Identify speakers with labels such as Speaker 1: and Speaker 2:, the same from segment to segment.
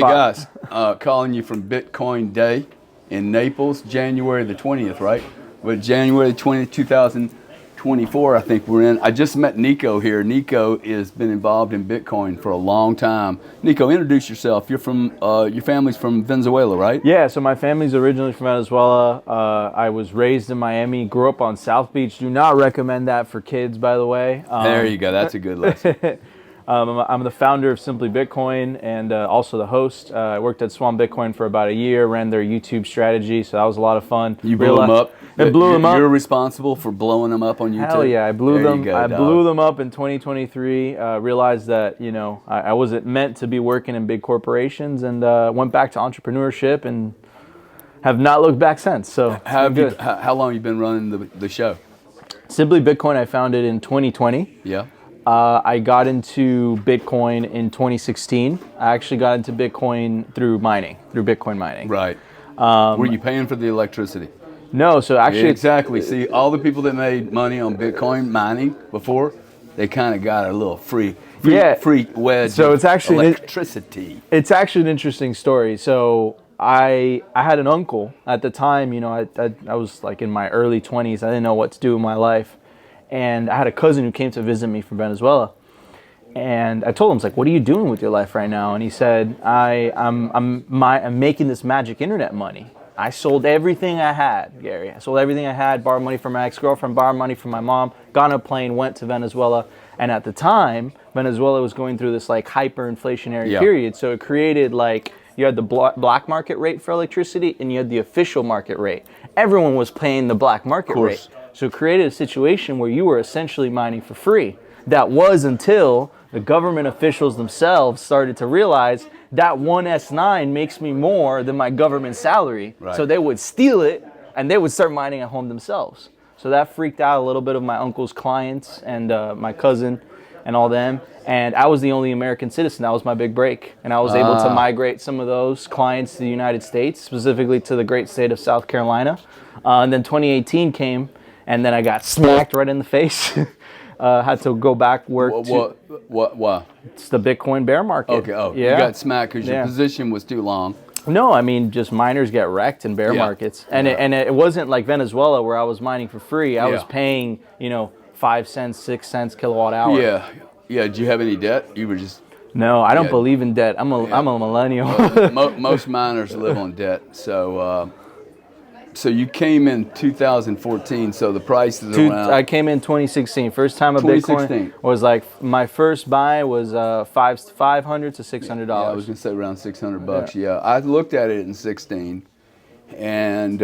Speaker 1: guys, calling you from Bitcoin Day in Naples, January the 20th, right? But January 20th, 2024, I think we're in. I just met Nico here. Nico has been involved in Bitcoin for a long time. Nico, introduce yourself. You're from, your family's from Venezuela, right?
Speaker 2: Yeah, so my family's originally from Venezuela. I was raised in Miami, grew up on South Beach. Do not recommend that for kids, by the way.
Speaker 1: There you go. That's a good lesson.
Speaker 2: I'm the founder of Simply Bitcoin and also the host. I worked at Swan Bitcoin for about a year, ran their YouTube strategy, so that was a lot of fun.
Speaker 1: You blew them up?
Speaker 2: It blew them up.
Speaker 1: You're responsible for blowing them up on YouTube?
Speaker 2: Hell yeah, I blew them.
Speaker 1: I
Speaker 2: blew them up in 2023. Realized that, you know, I wasn't meant to be working in big corporations, and went back to entrepreneurship and have not looked back since. So
Speaker 1: how long have you been running the show?
Speaker 2: Simply Bitcoin, I founded in 2020.
Speaker 1: Yeah.
Speaker 2: I got into Bitcoin in 2016. I actually got into Bitcoin through Bitcoin mining.
Speaker 1: Right. Were you paying for the electricity?
Speaker 2: No, so actually...
Speaker 1: Yeah, exactly. See, all the people that made money on Bitcoin mining before, they kind of got a little free wedge
Speaker 2: so it's actually
Speaker 1: electricity.
Speaker 2: It's actually an interesting story. So I had an uncle at the time, you know, I was like in my early 20s. I didn't know what to do with my life. And I had a cousin who came to visit me from Venezuela. And I told him, like, what are you doing with your life right now? And he said, I'm making this magic internet money. I sold everything I had, Gary. I sold everything I had, borrowed money from my ex-girlfriend, borrowed money from my mom, got on a plane, went to Venezuela. And at the time, Venezuela was going through this like hyperinflationary period. So it created like, you had the black market rate for electricity and you had the official market rate. Everyone was paying the black market rate. So it created a situation where you were essentially mining for free. That was until the government officials themselves started to realize that one S9 makes me more than my government salary. Right. So they would steal it and they would start mining at home themselves. So that freaked out a little bit of my uncle's clients and my cousin and all them. And I was the only American citizen. That was my big break. And I was able to migrate some of those clients to the United States, specifically to the great state of South Carolina. And then 2018 came. And then I got smacked right in the face. Had to go back work.
Speaker 1: What?
Speaker 2: It's the Bitcoin bear market.
Speaker 1: Okay. Oh, yeah. You got smacked because your position was too long.
Speaker 2: No, I mean just miners get wrecked in bear markets, and it wasn't like Venezuela where I was mining for free. I was paying 5 cents, 6 cents kilowatt hour.
Speaker 1: Yeah. Did you have any debt? You were just.
Speaker 2: No, I don't believe in debt. I'm a millennial.
Speaker 1: Most miners live on debt, so. So you came in 2014, so the price is around...
Speaker 2: I came in 2016. First time of Bitcoin was like, my first buy was $500 to $600.
Speaker 1: Yeah, I was going to say around $600. Yeah. I looked at it in 16 and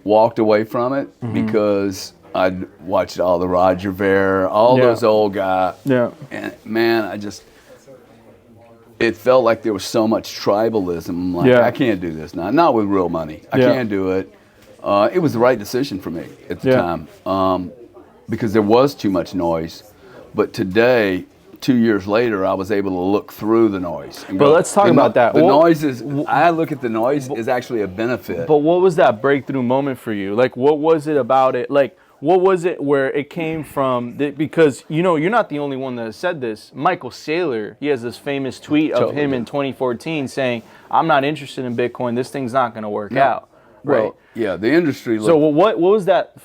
Speaker 1: walked away from it because I'd watched all the Roger Ver, all those old guys. Yeah. And man, it felt like there was so much tribalism. I'm like, I can't do this now. Not with real money. I can't do it. It was the right decision for me at the time because there was too much noise. But today, 2 years later, I was able to look through the noise. And
Speaker 2: but let's talk about that.
Speaker 1: The noise is, I look at the noise is actually a benefit.
Speaker 2: But what was that breakthrough moment for you? Like, what was it about it? Like, what was it where it came from? Because, you're not the only one that has said this. Michael Saylor, he has this famous tweet of him in 2014 saying, I'm not interested in Bitcoin. This thing's not going to work out. Right?
Speaker 1: Well, yeah, the industry...
Speaker 2: So what was that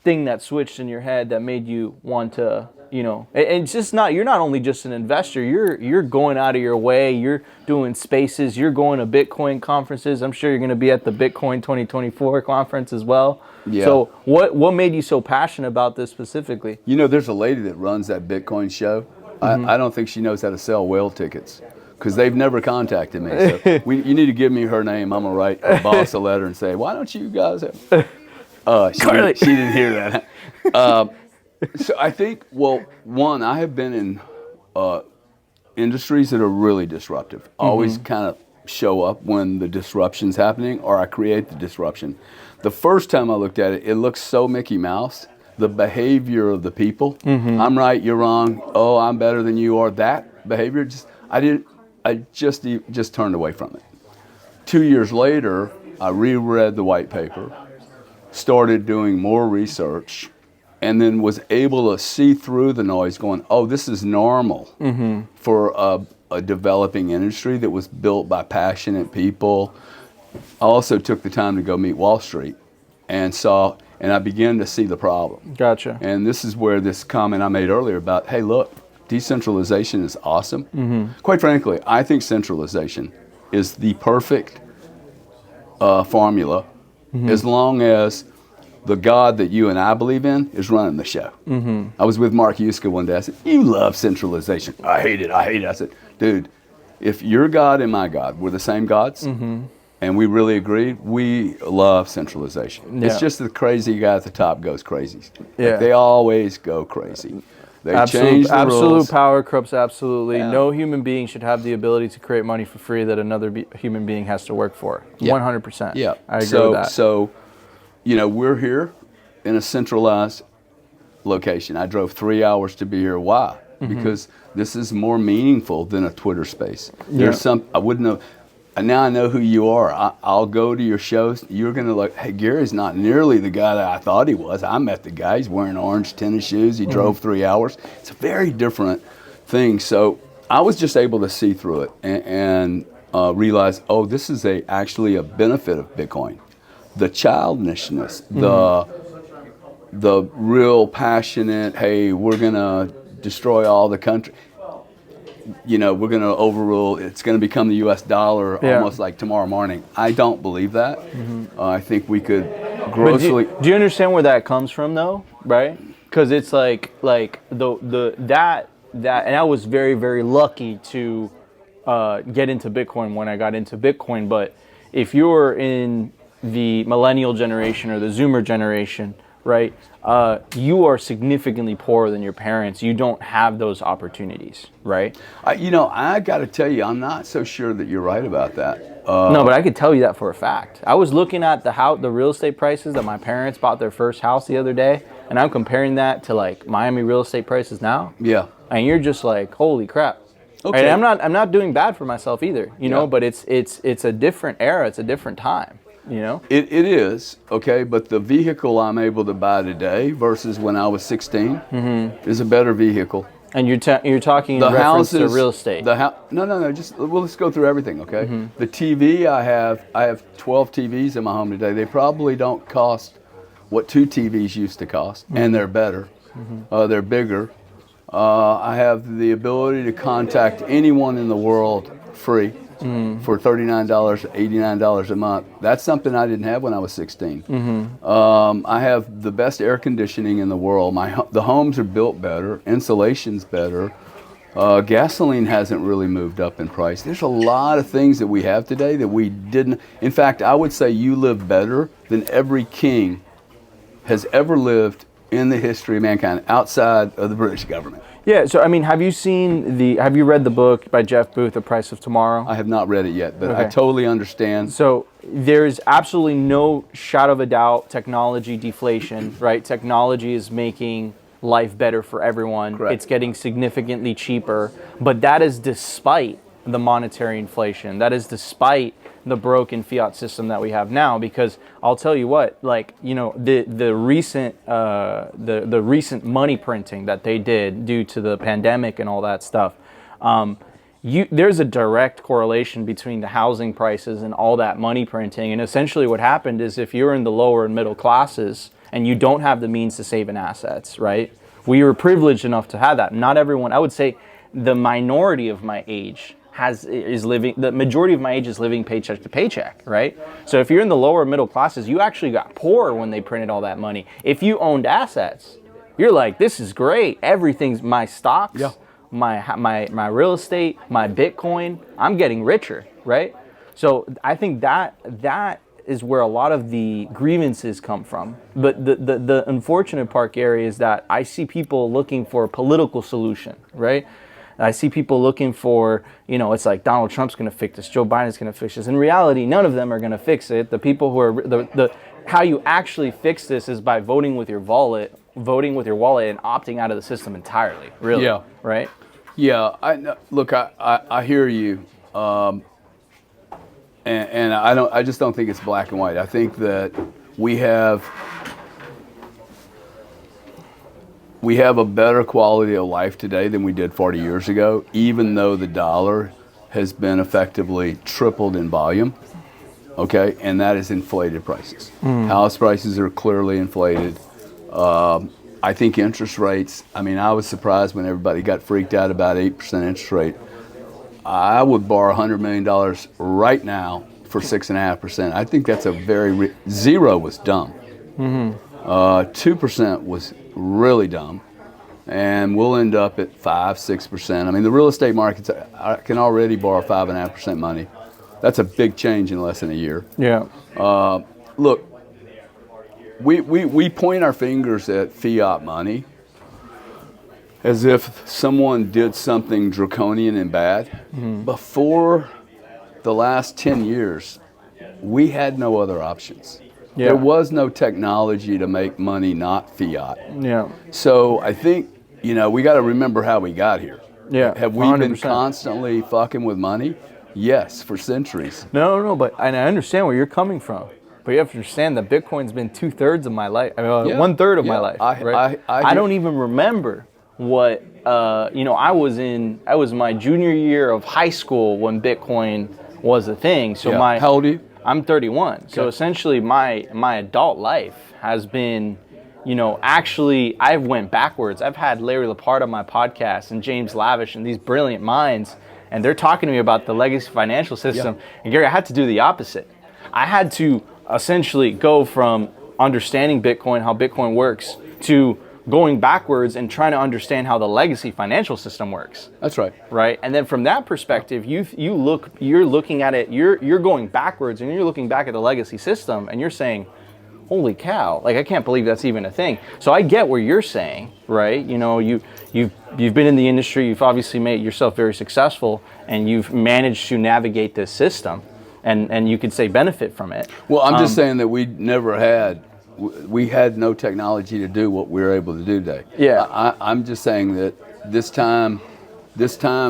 Speaker 2: thing that switched in your head that made you want to... and it's just you're not only just an investor, you're going out of your way, you're doing spaces, you're going to Bitcoin conferences. I'm sure you're going to be at the Bitcoin 2024 conference as well. Yeah. So what made you so passionate about this specifically?
Speaker 1: There's a lady that runs that Bitcoin show. I don't think she knows how to sell whale tickets because they've never contacted me. So you need to give me her name. I'm going to write her boss a letter and say, why don't you guys have... she didn't hear that. So I think, one, I have been in industries that are really disruptive. Always kind of show up when the disruption's happening or I create the disruption. The first time I looked at it, it looks so Mickey Mouse. The behavior of the people. I'm right, you're wrong. Oh, I'm better than you are. That behavior, I just turned away from it. 2 years later, I reread the white paper, started doing more research, and then was able to see through the noise going, oh, this is normal for a developing industry that was built by passionate people. I also took the time to go meet Wall Street and I began to see the problem.
Speaker 2: Gotcha.
Speaker 1: And this is where this comment I made earlier about, hey, look, decentralization is awesome. Quite frankly, I think centralization is the perfect formula as long as the God that you and I believe in is running the show. I was with Mark Yuska one day. I said, you love centralization. I hate it. I said, dude, if your God and my God were the same gods, and we really agreed, we love centralization. It's just the crazy guy at the top goes crazy. Like, they always go crazy. They change the rules.
Speaker 2: Absolute power corrupts absolutely. Yeah. No human being should have the ability to create money for free that another human being has to work for. 100%.
Speaker 1: Yeah.
Speaker 2: I agree with that.
Speaker 1: So, we're here in a centralized location. I drove 3 hours to be here. Why? Because this is more meaningful than a Twitter space. There's I wouldn't know. And now I know who you are. I'll go to your shows. You're going to look, hey, Gary's not nearly the guy that I thought he was. I met the guy. He's wearing orange tennis shoes. He drove 3 hours. It's a very different thing. So I was just able to see through it and realize, oh, this is actually a benefit of Bitcoin. The childishness, the real passionate, hey, we're going to destroy all the country. We're going to overrule, it's going to become the U.S. dollar almost like tomorrow morning. I don't believe that. I think we could grossly...
Speaker 2: Do you understand where that comes from, though, right? Because it's like that, and I was very, very lucky to get into Bitcoin when I got into Bitcoin, but if you're in the millennial generation or the Zoomer generation, right, you are significantly poorer than your parents. You don't have those opportunities, right?
Speaker 1: I got to tell you, I'm not so sure that you're right about that.
Speaker 2: No, but I could tell you that for a fact. I was looking at the real estate prices that my parents bought their first house the other day, and I'm comparing that to like Miami real estate prices now.
Speaker 1: Yeah.
Speaker 2: And you're just like, holy crap. Okay. And I'm not doing bad for myself either, but it's a different era, it's a different time.
Speaker 1: It is, okay, but the vehicle I'm able to buy today versus when I was 16 is a better vehicle.
Speaker 2: And you're talking in reference to real estate.
Speaker 1: No, let's go through everything, okay? The TV I have 12 TVs in my home today. They probably don't cost what 2 TVs used to cost, and they're better. They're bigger. I have the ability to contact anyone in the world free. For $39, $89 a month. That's something I didn't have when I was 16. I have the best air conditioning in the world. The homes are built better. Insulation's better. Gasoline hasn't really moved up in price. There's a lot of things that we have today that we didn't. In fact, I would say you live better than every king has ever lived in the history of mankind outside of the British government.
Speaker 2: Yeah, so I mean, have you read the book by Jeff Booth, The Price of Tomorrow?
Speaker 1: I have not read it yet, but I totally understand.
Speaker 2: So there's absolutely no shadow of a doubt technology deflation, right? Technology is making life better for everyone.
Speaker 1: Correct.
Speaker 2: It's getting significantly cheaper, but that is despite the monetary inflation. That is despite the broken fiat system that we have now, because I'll tell you what, the recent money printing that they did due to the pandemic and all that stuff, there's a direct correlation between the housing prices and all that money printing. And essentially what happened is, if you're in the lower and middle classes and you don't have the means to save in assets, right? We were privileged enough to have that. Not everyone, I would say the minority of my age the majority of my age is living paycheck to paycheck, right? So if you're in the lower middle classes, you actually got poor when they printed all that money. If you owned assets, you're like, this is great. Everything's my stocks, my real estate, my Bitcoin. I'm getting richer, right? So I think that is where a lot of the grievances come from. But the unfortunate part, Gary, is that I see people looking for a political solution, right? I see people looking for, it's like Donald Trump's going to fix this, Joe Biden's going to fix this. In reality, none of them are going to fix it. The people who are how you actually fix this is by voting with your wallet, and opting out of the system entirely. Really, right?
Speaker 1: Yeah. I hear you, and I just don't think it's black and white. I think that we have we have a better quality of life today than we did 40 years ago, even though the dollar has been effectively tripled in volume. Okay, and that is inflated prices. House prices are clearly inflated. I think interest rates, I mean, I was surprised when everybody got freaked out about 8% interest rate. I would borrow $100 million right now for 6.5%. I think that's a zero was dumb. 2% was really dumb. And we'll end up at 5-6%. I mean, the real estate markets can already borrow 5.5% money. That's a big change in less than a year.
Speaker 2: Yeah.
Speaker 1: Look, we point our fingers at fiat money as if someone did something draconian and bad. Before the last 10 years, we had no other options.
Speaker 2: Yeah.
Speaker 1: There was no technology to make money not fiat.
Speaker 2: Yeah.
Speaker 1: So I think, we got to remember how we got here.
Speaker 2: Yeah.
Speaker 1: Have we
Speaker 2: 100%.
Speaker 1: been constantly fucking with money? Yes, for centuries.
Speaker 2: No, but and I understand where you're coming from. But you have to understand that Bitcoin's been 2/3 of my life. I mean, 1/3 of my life. Right? I don't even remember what I was my junior year of high school when Bitcoin was a thing. So
Speaker 1: how old are you?
Speaker 2: I'm 31. Okay. So essentially my adult life has been, actually I've went backwards. I've had Larry Lepard on my podcast and James Lavish and these brilliant minds, and they're talking to me about the legacy financial system. And Gary, I had to do the opposite. I had to essentially go from understanding Bitcoin, how Bitcoin works, to going backwards and trying to understand how the legacy financial system works.
Speaker 1: That's right.
Speaker 2: Right? And then from that perspective, you're looking at it, you're going backwards and you're looking back at the legacy system and you're saying, holy cow, like I can't believe that's even a thing. So I get what you're saying, right? You've been in the industry, you've obviously made yourself very successful, and you've managed to navigate this system, and you could say benefit from it.
Speaker 1: Well, I'm just saying that we had no technology to do what we're able to do today.
Speaker 2: Yeah.
Speaker 1: I'm just saying that this time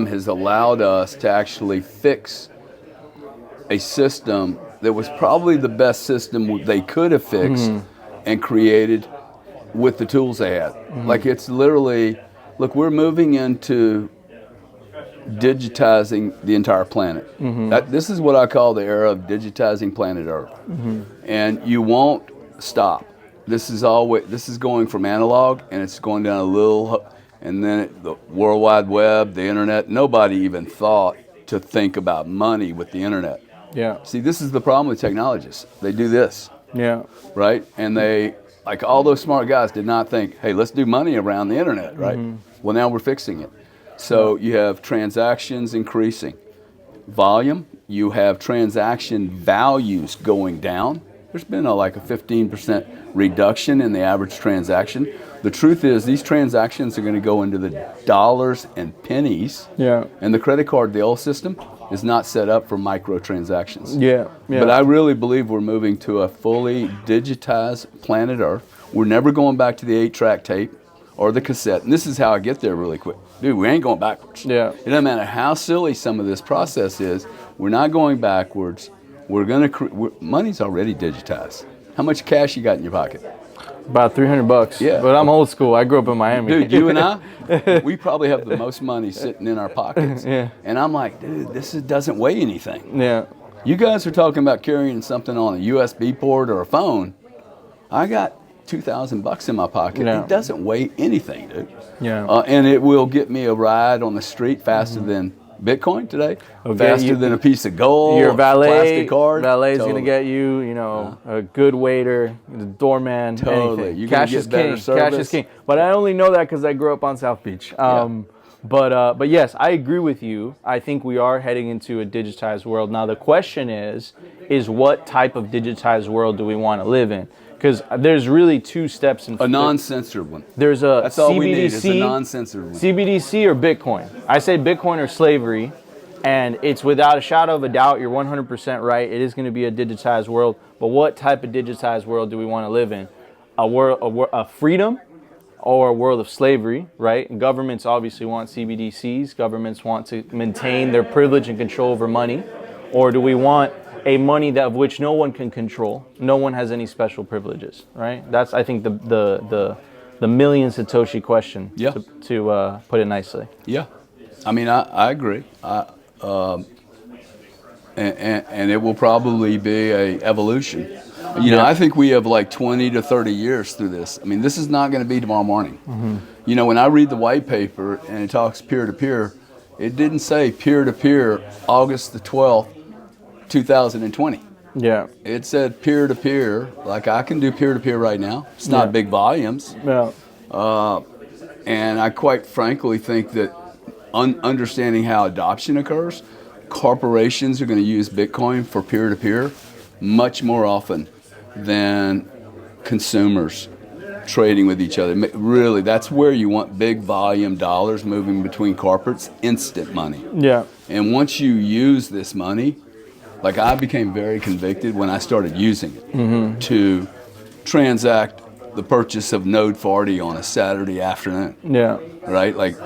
Speaker 1: has allowed us to actually fix a system that was probably the best system they could have fixed and created with the tools they had. Like it's literally, look, we're moving into digitizing the entire planet. This is what I call the era of digitizing planet Earth. And you won't stop. This is going from analog, and it's going down a little, and then the World Wide Web, the internet. Nobody even thought to think about money with the internet.
Speaker 2: Yeah.
Speaker 1: See, this is the problem with technologists. They do this.
Speaker 2: Yeah.
Speaker 1: Right? And they, like all those smart guys, did not think, hey, let's do money around the internet, right? Well, now we're fixing it. So you have transactions increasing. Volume, you have transaction values going down. There's been like a 15% reduction in the average transaction. The truth is these transactions are going to go into the dollars and pennies.
Speaker 2: Yeah.
Speaker 1: And the credit card, the old system, is not set up for microtransactions.
Speaker 2: Yeah.
Speaker 1: But I really believe we're moving to a fully digitized planet Earth. We're never going back to the 8-track tape or the cassette. And this is how I get there really quick. Dude, we ain't going backwards.
Speaker 2: Yeah.
Speaker 1: It doesn't matter how silly some of this process is. We're not going backwards. We're going to money's already digitized. How much cash you got in your pocket?
Speaker 2: About $300.
Speaker 1: Yeah.
Speaker 2: But I'm old school. I grew up in Miami.
Speaker 1: Dude, you and I, we probably have the most money sitting in our pockets.
Speaker 2: Yeah.
Speaker 1: And I'm like, dude, doesn't weigh anything.
Speaker 2: Yeah.
Speaker 1: You guys are talking about carrying something on a USB port or a phone. I got $2,000 in my pocket.
Speaker 2: Yeah.
Speaker 1: It doesn't weigh anything, dude.
Speaker 2: Yeah.
Speaker 1: And it will get me a ride on the street faster than Bitcoin today, faster than a piece of gold,
Speaker 2: your
Speaker 1: plastic card.
Speaker 2: Valet's going to get you, a good waiter, the doorman,
Speaker 1: Totally.
Speaker 2: anything.
Speaker 1: You're
Speaker 2: Cash
Speaker 1: gonna
Speaker 2: is
Speaker 1: get better
Speaker 2: king.
Speaker 1: service.
Speaker 2: Cash is king. But I only know that because I grew up on South Beach. But yes, I agree with you. I think we are heading into a digitized world. Now the question is what type of digitized world do we want to live in? Because there's really two steps in
Speaker 1: a non-censored one.
Speaker 2: There's a
Speaker 1: That's all we need
Speaker 2: CBDC,
Speaker 1: is a non-censored one.
Speaker 2: CBDC or Bitcoin. I say Bitcoin or slavery, and it's without a shadow of a doubt. You're 100% right. It is going to be a digitized world. But what type of digitized world do we want to live in? A world of freedom, or a world of slavery, right? And governments obviously want CBDCs. Governments want to maintain their privilege and control over money. Or do we want a money of which no one can control? No one has any special privileges, right? That's, I think, the the million Satoshi question.
Speaker 1: Yeah.
Speaker 2: To put it nicely.
Speaker 1: Yeah, I mean, I agree. And it will probably be a evolution. You know, I think we have like 20 to 30 years through this. I mean, this is not going to be tomorrow morning. You know, when I read the white paper and it talks peer-to-peer, it didn't say peer-to-peer August the 12th, 2020.
Speaker 2: Yeah.
Speaker 1: It said peer-to-peer, like I can do peer-to-peer right now. It's not big volumes.
Speaker 2: Yeah.
Speaker 1: And I quite frankly think that understanding how adoption occurs, corporations are going to use Bitcoin for peer-to-peer much more often than consumers trading with each other. Really, that's where you want big volume dollars moving between corporates, instant money.
Speaker 2: Yeah.
Speaker 1: And once you use this money, like I became very convicted when I started using it to transact the purchase of Node 40 on a Saturday afternoon.
Speaker 2: Yeah.
Speaker 1: Right? Like,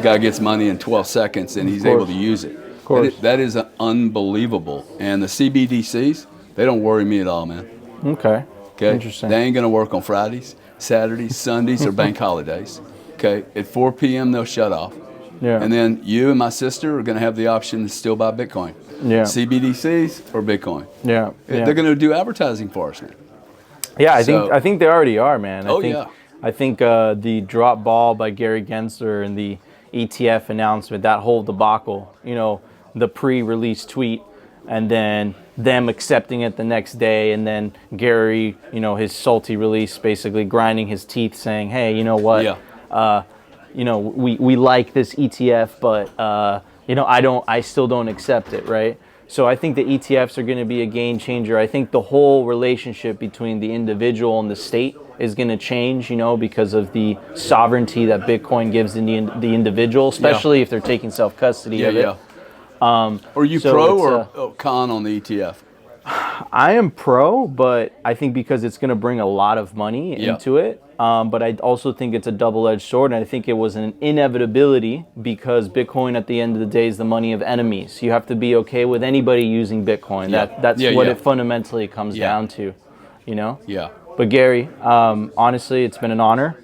Speaker 1: guy gets money in 12 seconds and he's able to use it.
Speaker 2: Of course.
Speaker 1: That is unbelievable. And the CBDCs, they don't worry me at all, man.
Speaker 2: Okay.
Speaker 1: Okay?
Speaker 2: Interesting.
Speaker 1: They ain't going to work on Fridays, Saturdays, Sundays, or bank holidays. Okay? At 4 p.m., they'll shut off.
Speaker 2: Yeah.
Speaker 1: And then you and my sister are going to have the option to still buy Bitcoin.
Speaker 2: Yeah.
Speaker 1: CBDCs or Bitcoin.
Speaker 2: Yeah.
Speaker 1: They're going to do advertising for us now.
Speaker 2: Yeah, I think they already are, man. I think the drop ball by Gary Gensler and the ETF announcement, that whole debacle, you know, the pre-release tweet, and then them accepting it the next day, and then Gary, you know, his salty release, basically grinding his teeth, saying, "Hey, you know what? You know, we like this ETF, but you know, I still don't accept it, right?" So I think the ETFs are going to be a game changer. I think the whole relationship between the individual and the state is going to change, you know, because of the sovereignty that Bitcoin gives in the individual, especially if they're taking self-custody of it.
Speaker 1: Are you pro or con on the ETF?
Speaker 2: I am pro, but I think because it's going to bring a lot of money into it. But I also think it's a double-edged sword, and I think it was an inevitability because Bitcoin at the end of the day is the money of enemies. You have to be okay with anybody using Bitcoin. That's what it fundamentally comes down to, you know?
Speaker 1: Yeah.
Speaker 2: But Gary, honestly, it's been an honor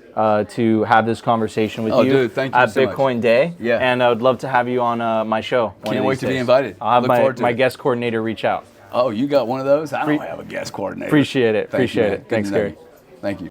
Speaker 2: to have this conversation with you,
Speaker 1: dude, thank you
Speaker 2: at
Speaker 1: so
Speaker 2: Bitcoin
Speaker 1: much.
Speaker 2: Day.
Speaker 1: Yeah.
Speaker 2: And I would love to have you on my show.
Speaker 1: Can't wait to be invited.
Speaker 2: I'll
Speaker 1: Look
Speaker 2: have
Speaker 1: forward to
Speaker 2: my
Speaker 1: it.
Speaker 2: guest coordinator reach out.
Speaker 1: Oh, you got one of those? I don't have a guest coordinator.
Speaker 2: Appreciate it.
Speaker 1: Thank you, man.
Speaker 2: Thanks,
Speaker 1: Good to know
Speaker 2: Gary.
Speaker 1: you. Thank you.